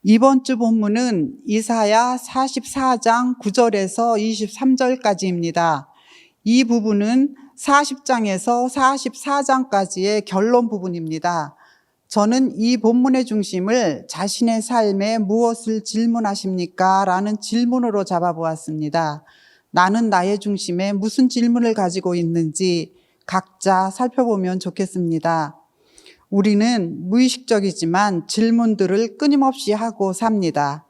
이번 주 본문은 이사야 44장 9절에서 23절까지입니다. 이 부분은 40장에서 44장까지의 결론 부분입니다. 저는 이 본문의 중심을 자신의 삶에 무엇을 질문하십니까? 라는 질문으로 잡아보았습니다. 나는 나의 중심에 무슨 질문을 가지고 있는지 각자 살펴보면 좋겠습니다. 우리는 무의식적이지만 질문들을 끊임없이 하고 삽니다.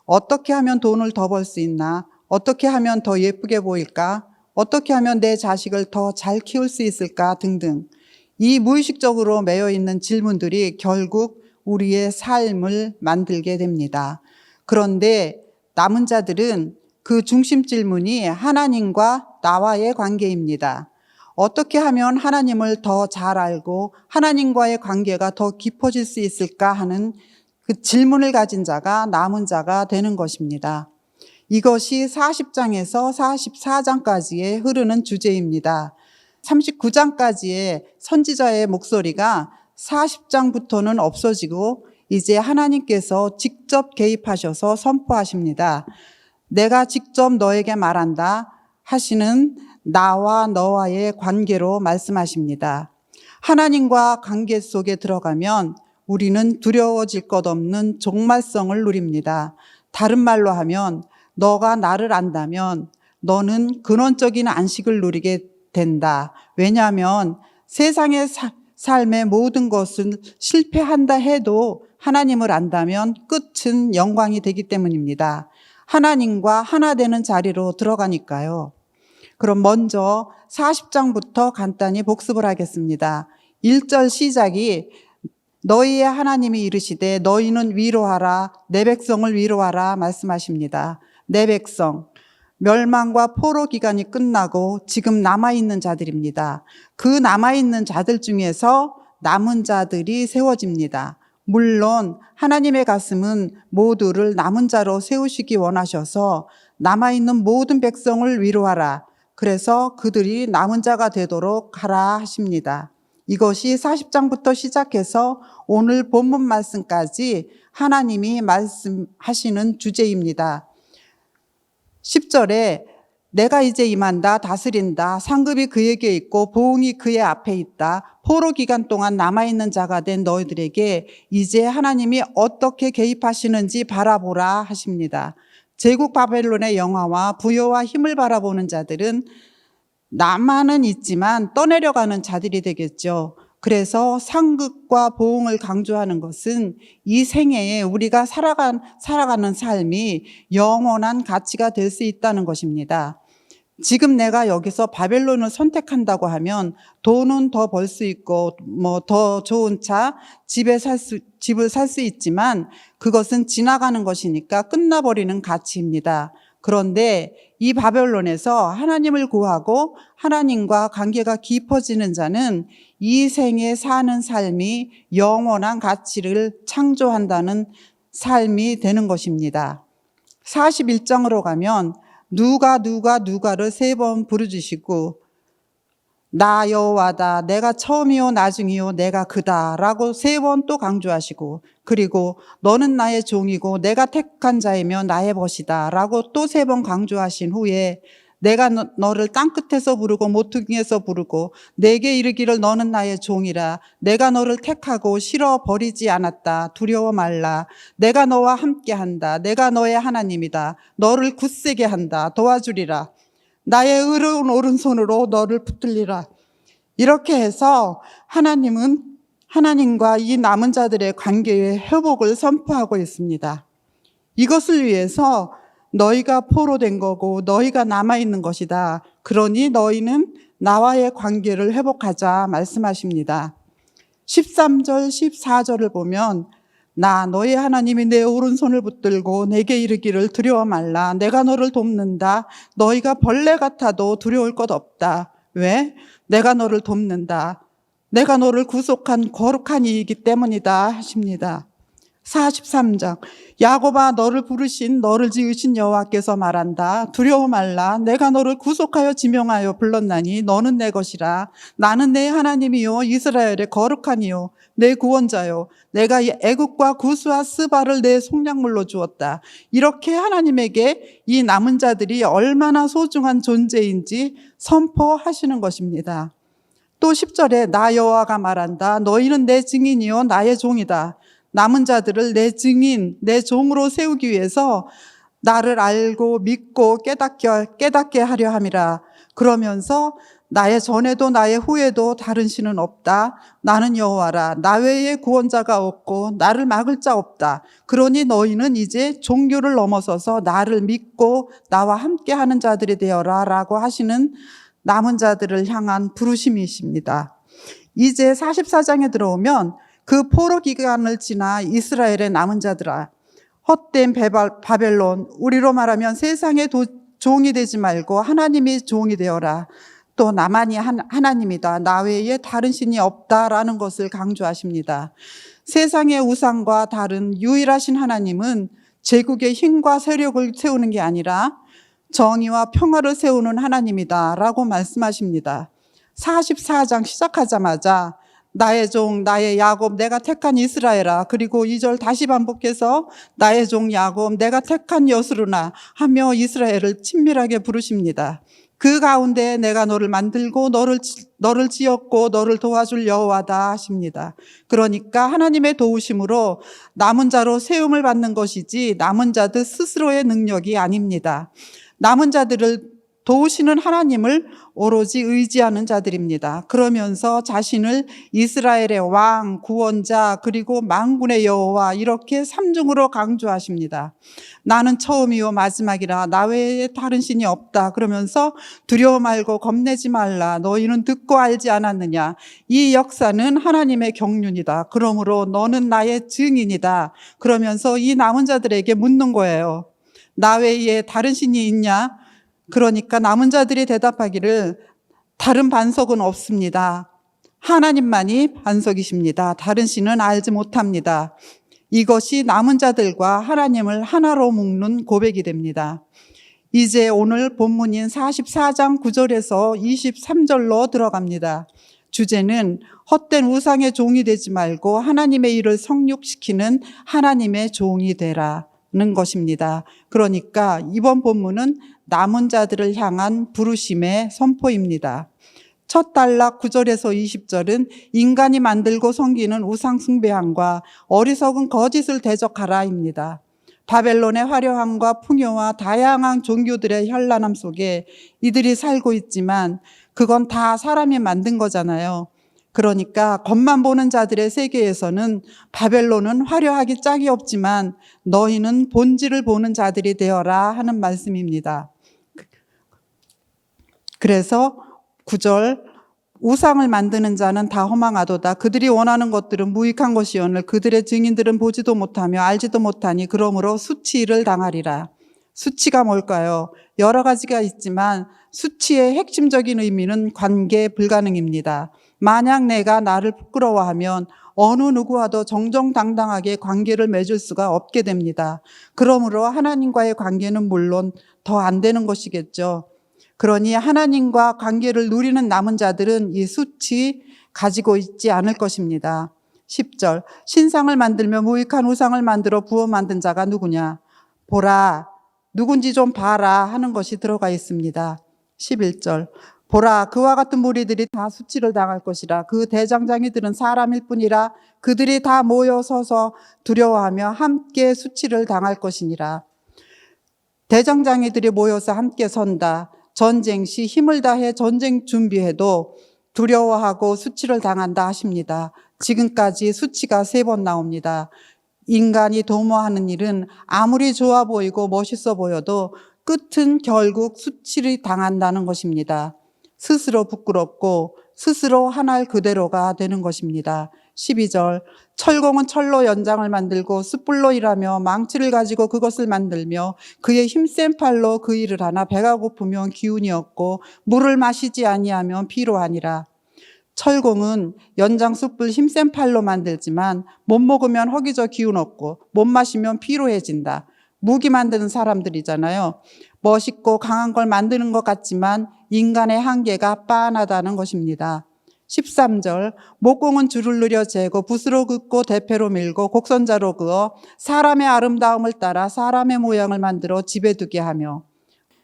어떻게 하면 돈을 더 벌 수 있나? 어떻게 하면 더 예쁘게 보일까? 어떻게 하면 내 자식을 더 잘 키울 수 있을까? 등등. 이 무의식적으로 매여 있는 질문들이 결국 우리의 삶을 만들게 됩니다. 그런데 남은 자들은 그 중심 질문이 하나님과 나와의 관계입니다. 어떻게 하면 하나님을 더 잘 알고 하나님과의 관계가 더 깊어질 수 있을까 하는 그 질문을 가진 자가 남은 자가 되는 것입니다. 이것이 40장에서 44장까지의 흐르는 주제입니다. 39장까지의 선지자의 목소리가 40장부터는 없어지고 이제 하나님께서 직접 개입하셔서 선포하십니다. 내가 직접 너에게 말한다 하시는 나와 너와의 관계로 말씀하십니다. 하나님과 관계 속에 들어가면 우리는 두려워질 것 없는 종말성을 누립니다. 다른 말로 하면 너가 나를 안다면 너는 근원적인 안식을 누리게 된다. 왜냐하면 세상의 삶의 모든 것은 실패한다 해도 하나님을 안다면 끝은 영광이 되기 때문입니다. 하나님과 하나 되는 자리로 들어가니까요. 그럼 먼저 40장부터 간단히 복습을 하겠습니다. 1절 시작이 너희의 하나님이 이르시되 너희는 위로하라 내 백성을 위로하라 말씀하십니다. 내 백성, 멸망과 포로 기간이 끝나고 지금 남아있는 자들입니다. 그 남아있는 자들 중에서 남은 자들이 세워집니다. 물론 하나님의 가슴은 모두를 남은 자로 세우시기 원하셔서 남아있는 모든 백성을 위로하라. 그래서 그들이 남은 자가 되도록 하라 하십니다. 이것이 40장부터 시작해서 오늘 본문 말씀까지 하나님이 말씀하시는 주제입니다. 10절에 내가 이제 임한다 다스린다 상급이 그에게 있고 보응이 그의 앞에 있다. 포로 기간 동안 남아있는 자가 된 너희들에게 이제 하나님이 어떻게 개입하시는지 바라보라 하십니다. 제국 바벨론의 영화와 부여와 힘을 바라보는 자들은 남아는 있지만 떠내려가는 자들이 되겠죠. 그래서 상급과 보응을 강조하는 것은 이 생애에 우리가 살아가는 삶이 영원한 가치가 될 수 있다는 것입니다. 지금 내가 여기서 바벨론을 선택한다고 하면 돈은 더 벌 수 있고 더 좋은 차, 집을 살 수 있지만 그것은 지나가는 것이니까 끝나버리는 가치입니다. 그런데 이 바벨론에서 하나님을 구하고 하나님과 관계가 깊어지는 자는 이 생에 사는 삶이 영원한 가치를 창조한다는 삶이 되는 것입니다. 41장으로 가면 누가를 3번 부르짖으시고 나 여호와다 내가 처음이요 나중이요 내가 그다 라고 3번 또 강조하시고 그리고 너는 나의 종이고 내가 택한 자이며 나의 벗이다 라고 또 3번 강조하신 후에 내가 너를 땅끝에서 부르고 모퉁이에서 부르고 내게 이르기를 너는 나의 종이라 내가 너를 택하고 실어 버리지 않았다 두려워 말라 내가 너와 함께한다 내가 너의 하나님이다 너를 굳세게 한다 도와주리라 나의 의로운 오른손으로 너를 붙들리라. 이렇게 해서 하나님은 하나님과 이 남은 자들의 관계의 회복을 선포하고 있습니다. 이것을 위해서 너희가 포로된 거고 너희가 남아있는 것이다. 그러니 너희는 나와의 관계를 회복하자 말씀하십니다. 13절 14절을 보면 나 너의 하나님이 내 오른손을 붙들고 내게 이르기를 두려워 말라 내가 너를 돕는다 너희가 벌레 같아도 두려울 것 없다. 왜? 내가 너를 돕는다. 내가 너를 구속한 거룩한 이이기 때문이다 하십니다. 43장. 야곱아, 너를 부르신 너를 지으신 여호와께서 말한다. 두려워 말라. 내가 너를 구속하여 지명하여 불렀나니 너는 내 것이라. 나는 내 하나님이요 이스라엘의 거룩하니요 내 구원자요. 내가 애굽과 구스와 스바를 내 속량물로 주었다. 이렇게 하나님에게 이 남은 자들이 얼마나 소중한 존재인지 선포하시는 것입니다. 또 10절에 나 여호와가 말한다. 너희는 내 증인이요 나의 종이다. 남은 자들을 내 증인, 내 종으로 세우기 위해서 나를 알고 믿고 깨닫게 하려 함이라. 그러면서 나의 전에도 나의 후에도 다른 신은 없다. 나는 여호와라. 나 외에 구원자가 없고 나를 막을 자 없다. 그러니 너희는 이제 종교를 넘어서서 나를 믿고 나와 함께하는 자들이 되어라 라고 하시는 남은 자들을 향한 부르심이십니다. 이제 44장에 들어오면 그 포로 기간을 지나 이스라엘의 남은 자들아, 헛된 바벨론, 우리로 말하면 세상의 종이 되지 말고 하나님이 종이 되어라. 또 나만이 하나님이다. 나 외에 다른 신이 없다라는 것을 강조하십니다. 세상의 우상과 다른 유일하신 하나님은 제국의 힘과 세력을 세우는 게 아니라 정의와 평화를 세우는 하나님이다 라고 말씀하십니다. 44장 시작하자마자 나의 종, 나의 야곱, 내가 택한 이스라엘아. 그리고 2절 다시 반복해서 나의 종 야곱, 내가 택한 여스루나 하며 이스라엘을 친밀하게 부르십니다. 그 가운데 내가 너를 만들고 너를 지었고 너를 도와줄 여호와다 하십니다. 그러니까 하나님의 도우심으로 남은 자로 세움을 받는 것이지 남은 자들 스스로의 능력이 아닙니다. 남은 자들을 도우시는 하나님을 오로지 의지하는 자들입니다. 그러면서 자신을 이스라엘의 왕, 구원자, 그리고 만군의 여호와 이렇게 삼중으로 강조하십니다. 나는 처음이요 마지막이라. 나 외에 다른 신이 없다. 그러면서 두려워 말고 겁내지 말라. 너희는 듣고 알지 않았느냐. 이 역사는 하나님의 경륜이다. 그러므로 너는 나의 증인이다. 그러면서 이 남은 자들에게 묻는 거예요. 나 외에 다른 신이 있냐? 그러니까 남은 자들이 대답하기를 다른 반석은 없습니다. 하나님만이 반석이십니다. 다른 신은 알지 못합니다. 이것이 남은 자들과 하나님을 하나로 묶는 고백이 됩니다. 이제 오늘 본문인 44장 9절에서 23절로 들어갑니다. 주제는 헛된 우상의 종이 되지 말고 하나님의 일을 성육시키는 하나님의 종이 되라는 것입니다. 그러니까 이번 본문은 남은 자들을 향한 부르심의 선포입니다. 첫 단락 9절에서 20절은 인간이 만들고 섬기는 우상 숭배함과 어리석은 거짓을 대적하라입니다. 바벨론의 화려함과 풍요와 다양한 종교들의 현란함 속에 이들이 살고 있지만 그건 다 사람이 만든 거잖아요. 그러니까 겉만 보는 자들의 세계에서는 바벨론은 화려하기 짝이 없지만 너희는 본질을 보는 자들이 되어라 하는 말씀입니다. 그래서 9절 우상을 만드는 자는 다 허망하도다. 그들이 원하는 것들은 무익한 것이오늘 그들의 증인들은 보지도 못하며 알지도 못하니 그러므로 수치를 당하리라. 수치가 뭘까요? 여러 가지가 있지만 수치의 핵심적인 의미는 관계 불가능입니다. 만약 내가 나를 부끄러워하면 어느 누구와도 정정당당하게 관계를 맺을 수가 없게 됩니다. 그러므로 하나님과의 관계는 물론 더 안 되는 것이겠죠. 그러니 하나님과 관계를 누리는 남은 자들은 이 수치 가지고 있지 않을 것입니다. 10절 신상을 만들며 무익한 우상을 만들어 부어 만든 자가 누구냐? 보라, 누군지 좀 봐라 하는 것이 들어가 있습니다. 11절 보라, 그와 같은 무리들이 다 수치를 당할 것이라. 그 대장장이들은 사람일 뿐이라. 그들이 다 모여 서서 두려워하며 함께 수치를 당할 것이니라. 대장장이들이 모여서 함께 선다. 전쟁 시 힘을 다해 전쟁 준비해도 두려워하고 수치를 당한다 하십니다. 지금까지 수치가 3번 나옵니다. 인간이 도모하는 일은 아무리 좋아 보이고 멋있어 보여도 끝은 결국 수치를 당한다는 것입니다. 스스로 부끄럽고 스스로 한할 그대로가 되는 것입니다. 12절 철공은 철로 연장을 만들고 숯불로 일하며 망치를 가지고 그것을 만들며 그의 힘센 팔로 그 일을 하나 배가 고프면 기운이 없고 물을 마시지 아니하면 피로하니라. 철공은 연장 숯불 힘센 팔로 만들지만 못 먹으면 허기져 기운 없고 못 마시면 피로해진다. 무기 만드는 사람들이잖아요. 멋있고 강한 걸 만드는 것 같지만 인간의 한계가 빤하다는 것입니다. 13절 목공은 줄을 느려 재고 붓으로 긋고 대패로 밀고 곡선자로 그어 사람의 아름다움을 따라 사람의 모양을 만들어 집에 두게 하며.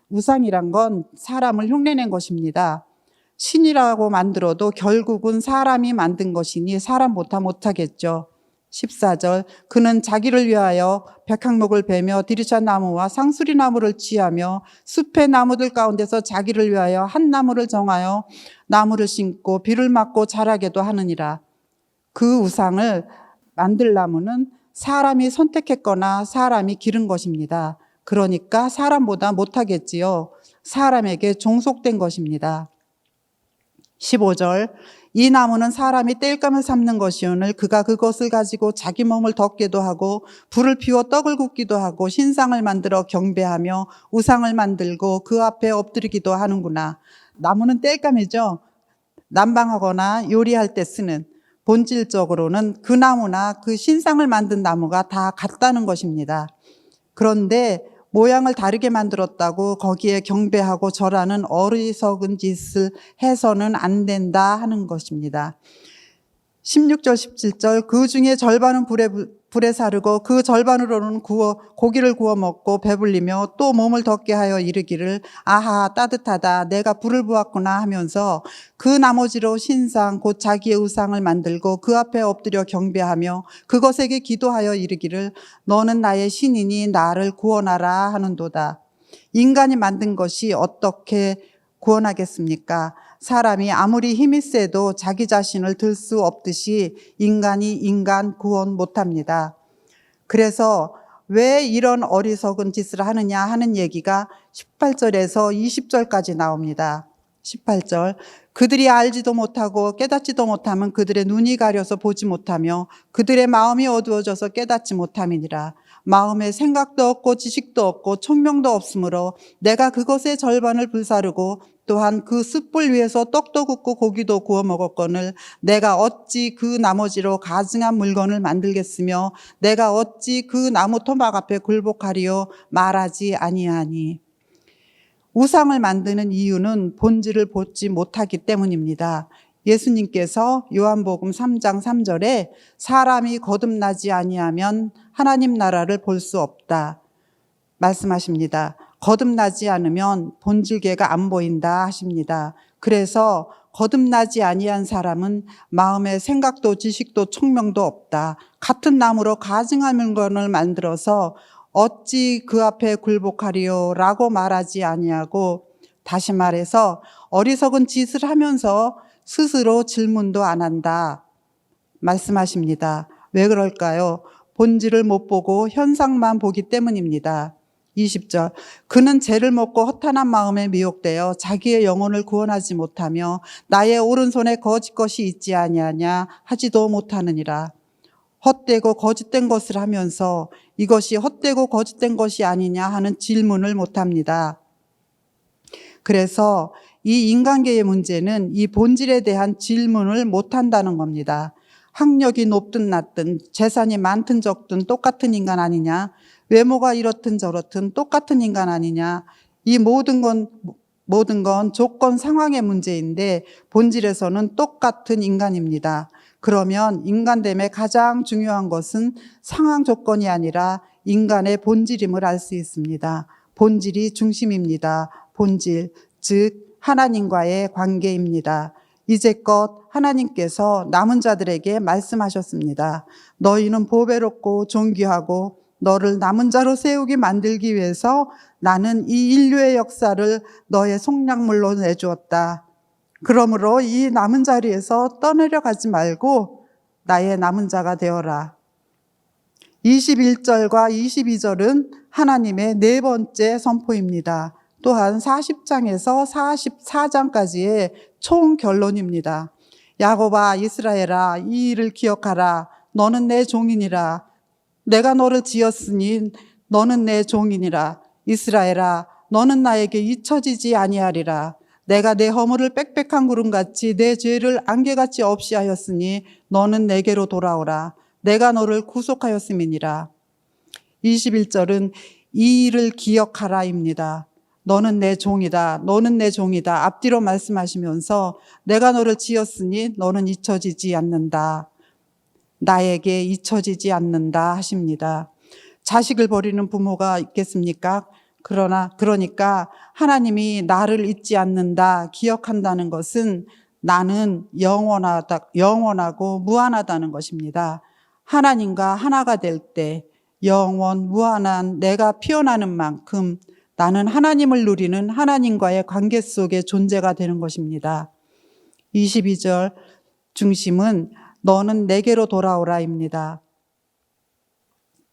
우상이란 건 사람을 흉내낸 것입니다. 신이라고 만들어도 결국은 사람이 만든 것이니 사람보다 못하겠죠. 14절 그는 자기를 위하여 백향목을 베며 디르차 나무와 상수리 나무를 취하며 숲의 나무들 가운데서 자기를 위하여 한 나무를 정하여 나무를 심고 비를 맞고 자라게도 하느니라. 그 우상을 만들 나무는 사람이 선택했거나 사람이 기른 것입니다. 그러니까 사람보다 못하겠지요. 사람에게 종속된 것입니다. 15절 이 나무는 사람이 땔감을 삶는 것이오늘 그가 그것을 가지고 자기 몸을 덮게도 하고 불을 피워 떡을 굽기도 하고 신상을 만들어 경배하며 우상을 만들고 그 앞에 엎드리기도 하는구나. 나무는 땔감이죠. 난방하거나 요리할 때 쓰는. 본질적으로는 그 나무나 그 신상을 만든 나무가 다 같다는 것입니다. 그런데 모양을 다르게 만들었다고 거기에 경배하고 절하는 어리석은 짓을 해서는 안 된다 하는 것입니다. 16절 17절 그 중에 절반은 불에 사르고 그 절반으로는 고기를 구워 먹고 배불리며 또 몸을 덥게 하여 이르기를 아하 따뜻하다 내가 불을 보았구나 하면서 그 나머지로 신상 곧 자기의 우상을 만들고 그 앞에 엎드려 경배하며 그것에게 기도하여 이르기를 너는 나의 신이니 나를 구원하라 하는도다. 인간이 만든 것이 어떻게 구원하겠습니까? 사람이 아무리 힘이 세도 자기 자신을 들 수 없듯이 인간이 인간 구원 못합니다. 그래서 왜 이런 어리석은 짓을 하느냐 하는 얘기가 18절에서 20절까지 나옵니다. 18절 그들이 알지도 못하고 깨닫지도 못하면 그들의 눈이 가려서 보지 못하며 그들의 마음이 어두워져서 깨닫지 못함이니라. 마음에 생각도 없고 지식도 없고 총명도 없으므로 내가 그것의 절반을 불사르고 또한 그 숯불 위에서 떡도 굽고 고기도 구워 먹었거늘 내가 어찌 그 나머지로 가증한 물건을 만들겠으며 내가 어찌 그 나무 토막 앞에 굴복하리요 말하지 아니하니. 우상을 만드는 이유는 본질을 보지 못하기 때문입니다. 예수님께서 요한복음 3장 3절에 사람이 거듭나지 아니하면 하나님 나라를 볼 수 없다 말씀하십니다. 거듭나지 않으면 본질계가 안 보인다 하십니다. 그래서 거듭나지 아니한 사람은 마음에 생각도 지식도 총명도 없다. 같은 나무로 가증한 물건을 만들어서 어찌 그 앞에 굴복하리요 라고 말하지 아니하고 다시 말해서 어리석은 짓을 하면서 스스로 질문도 안 한다 말씀하십니다. 왜 그럴까요? 본질을 못 보고 현상만 보기 때문입니다. 20절 그는 죄를 먹고 허탄한 마음에 미혹되어 자기의 영혼을 구원하지 못하며 나의 오른손에 거짓 것이 있지 아니하냐 하지도 못하느니라. 헛되고 거짓된 것을 하면서 이것이 헛되고 거짓된 것이 아니냐 하는 질문을 못합니다. 그래서 이 인간계의 문제는 이 본질에 대한 질문을 못한다는 겁니다. 학력이 높든 낮든 재산이 많든 적든 똑같은 인간 아니냐, 외모가 이렇든 저렇든 똑같은 인간 아니냐, 이 모든 건 조건 상황의 문제인데 본질에서는 똑같은 인간입니다. 그러면 인간됨의 가장 중요한 것은 상황 조건이 아니라 인간의 본질임을 알 수 있습니다. 본질이 중심입니다. 본질, 즉 하나님과의 관계입니다. 이제껏 하나님께서 남은 자들에게 말씀하셨습니다. 너희는 보배롭고 존귀하고 너를 남은 자로 세우게 만들기 위해서 나는 이 인류의 역사를 너의 속량물로 내주었다. 그러므로 이 남은 자리에서 떠내려가지 말고 나의 남은 자가 되어라. 21절과 22절은 하나님의 네 번째 선포입니다. 또한 40장에서 44장까지의 총 결론입니다. 야곱아 이스라엘아 이 일을 기억하라. 너는 내 종이니라. 내가 너를 지었으니 너는 내 종이니라. 이스라엘아 너는 나에게 잊혀지지 아니하리라. 내가 내 허물을 빽빽한 구름같이 내 죄를 안개같이 없이 하였으니 너는 내게로 돌아오라. 내가 너를 구속하였음이니라. 21절은 이 일을 기억하라입니다. 너는 내 종이다. 너는 내 종이다. 앞뒤로 말씀하시면서 내가 너를 지었으니 너는 잊혀지지 않는다. 나에게 잊혀지지 않는다 하십니다. 자식을 버리는 부모가 있겠습니까? 그러니까 하나님이 나를 잊지 않는다, 기억한다는 것은 나는 영원하고 무한하다는 것입니다. 하나님과 하나가 될 때 영원 무한한 내가 피어나는 만큼 나는 하나님을 누리는 하나님과의 관계 속의 존재가 되는 것입니다. 22절 중심은 너는 내게로 돌아오라입니다.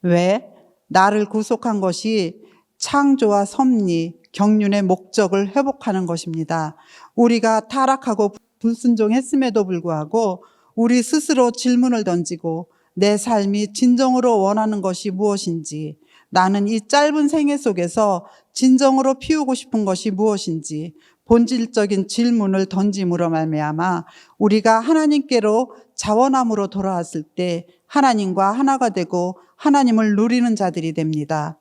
왜? 나를 구속한 것이 창조와 섭리, 경륜의 목적을 회복하는 것입니다. 우리가 타락하고 불순종했음에도 불구하고 우리 스스로 질문을 던지고 내 삶이 진정으로 원하는 것이 무엇인지, 나는 이 짧은 생애 속에서 진정으로 피우고 싶은 것이 무엇인지 본질적인 질문을 던짐으로 말미암아 우리가 하나님께로 자원함으로 돌아왔을 때 하나님과 하나가 되고 하나님을 누리는 자들이 됩니다.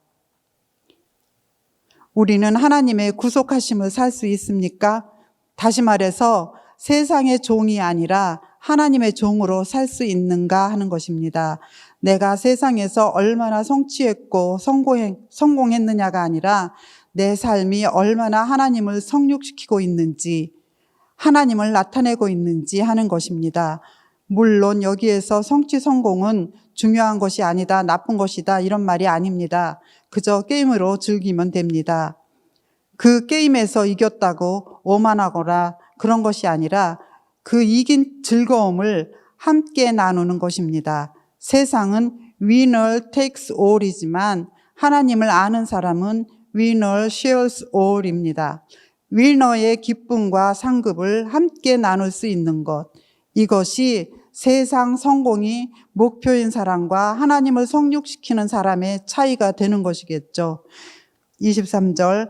우리는 하나님의 구속하심을 살 수 있습니까? 다시 말해서 세상의 종이 아니라 하나님의 종으로 살 수 있는가 하는 것입니다. 내가 세상에서 얼마나 성취했고 성공했느냐가 아니라 내 삶이 얼마나 하나님을 성육시키고 있는지, 하나님을 나타내고 있는지 하는 것입니다. 물론 여기에서 성취 성공은 중요한 것이 아니다, 나쁜 것이다 이런 말이 아닙니다. 그저 게임으로 즐기면 됩니다. 그 게임에서 이겼다고 오만하거나 그런 것이 아니라 그 이긴 즐거움을 함께 나누는 것입니다. 세상은 winner takes all이지만 하나님을 아는 사람은 winner shares all입니다. 위너의 기쁨과 상급을 함께 나눌 수 있는 것, 이것이 세상 성공이 목표인 사람과 하나님을 성육시키는 사람의 차이가 되는 것이겠죠. 23절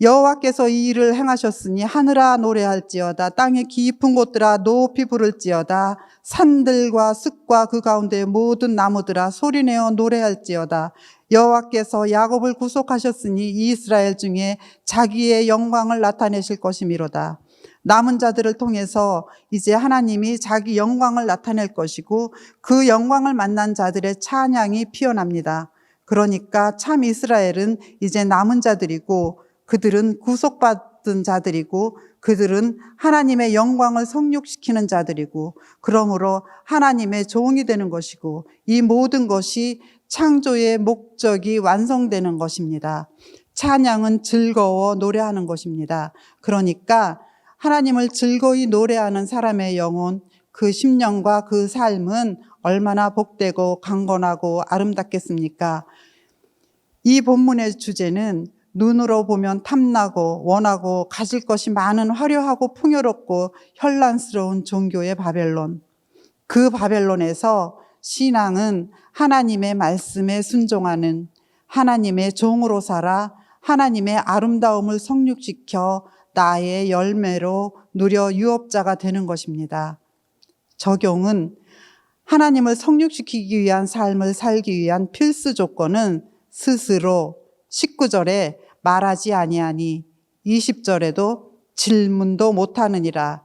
여호와께서 이 일을 행하셨으니 하늘아 노래할지어다, 땅의 깊은 곳들아 높이 부를지어다, 산들과 습과 그 가운데 모든 나무들아 소리내어 노래할지어다. 여호와께서 야곱을 구속하셨으니 이스라엘 중에 자기의 영광을 나타내실 것이미로다. 남은 자들을 통해서 이제 하나님이 자기 영광을 나타낼 것이고 그 영광을 만난 자들의 찬양이 피어납니다. 그러니까 참 이스라엘은 이제 남은 자들이고 그들은 구속받은 자들이고 그들은 하나님의 영광을 성육시키는 자들이고 그러므로 하나님의 종이 되는 것이고 이 모든 것이 창조의 목적이 완성되는 것입니다. 찬양은 즐거워 노래하는 것입니다. 그러니까 하나님을 즐거이 노래하는 사람의 영혼, 그 심령과 그 삶은 얼마나 복되고 강건하고 아름답겠습니까? 이 본문의 주제는 눈으로 보면 탐나고 원하고 가질 것이 많은 화려하고 풍요롭고 현란스러운 종교의 바벨론. 그 바벨론에서 신앙은 하나님의 말씀에 순종하는 하나님의 종으로 살아 하나님의 아름다움을 성육시켜 나의 열매로 누려 유업자가 되는 것입니다. 적용은 하나님을 성육시키기 위한 삶을 살기 위한 필수 조건은 스스로 19절에 말하지 아니하니 20절에도 질문도 못하느니라.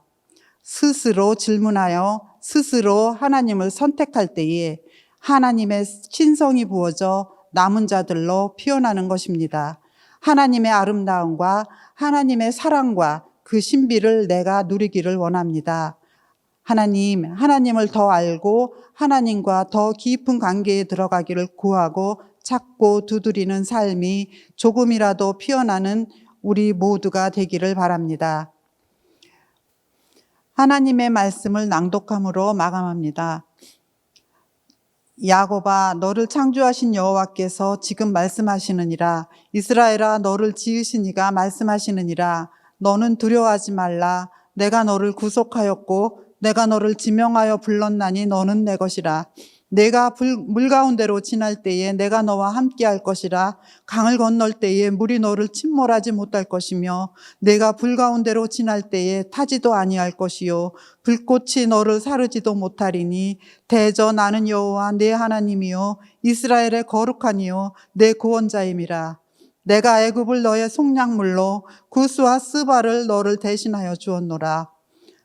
스스로 질문하여 스스로 하나님을 선택할 때에 하나님의 신성이 부어져 남은 자들로 피어나는 것입니다. 하나님의 아름다움과 하나님의 사랑과 그 신비를 내가 누리기를 원합니다. 하나님을 더 알고 하나님과 더 깊은 관계에 들어가기를 구하고 찾고 두드리는 삶이 조금이라도 피어나는 우리 모두가 되기를 바랍니다. 하나님의 말씀을 낭독함으로 마감합니다. 야곱아, 너를 창조하신 여호와께서 지금 말씀하시느니라. 이스라엘아, 너를 지으신 이가 말씀하시느니라. 너는 두려워하지 말라. 내가 너를 구속하였고 내가 너를 지명하여 불렀나니 너는 내 것이라. 내가 물 가운데로 지날 때에 내가 너와 함께할 것이라. 강을 건널 때에 물이 너를 침몰하지 못할 것이며 내가 불 가운데로 지날 때에 타지도 아니할 것이요 불꽃이 너를 사르지도 못하리니 대저 나는 여호와 내 하나님이요 이스라엘의 거룩하니요 내 구원자임이라. 내가 애굽을 너의 속량물로 구스와 스바를 너를 대신하여 주었노라.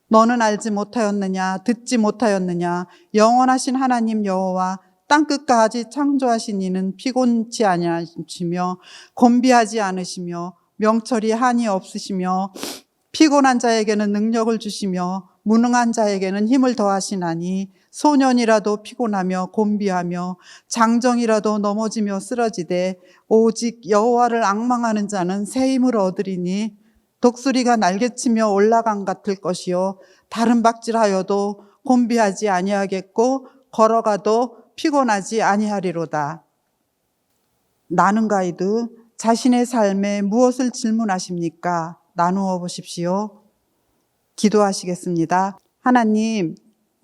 너는 알지 못하였느냐 듣지 못하였느냐 영원하신 하나님 여호와 땅끝까지 창조하신 이는 피곤치 아니하시며 곤비하지 않으시며 명철이 한이 없으시며 피곤한 자에게는 능력을 주시며 무능한 자에게는 힘을 더하시나니 소년이라도 피곤하며 곤비하며 장정이라도 넘어지며 쓰러지되 오직 여호와를 앙망하는 자는 새 힘을 얻으리니 독수리가 날개치며 올라감 같을 것이요 다른 박질하여도 곤비하지 아니하겠고 걸어가도 피곤하지 아니하리로다. 나눔 가이드, 자신의 삶에 무엇을 질문하십니까? 나누어 보십시오. 기도하시겠습니다. 하나님,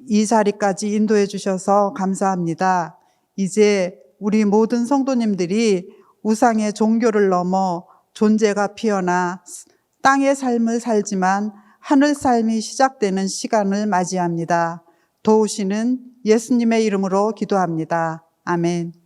이 자리까지 인도해 주셔서 감사합니다. 이제 우리 모든 성도님들이 우상의 종교를 넘어 존재가 피어나 땅의 삶을 살지만 하늘 삶이 시작되는 시간을 맞이합니다. 도우시는 예수님의 이름으로 기도합니다. 아멘.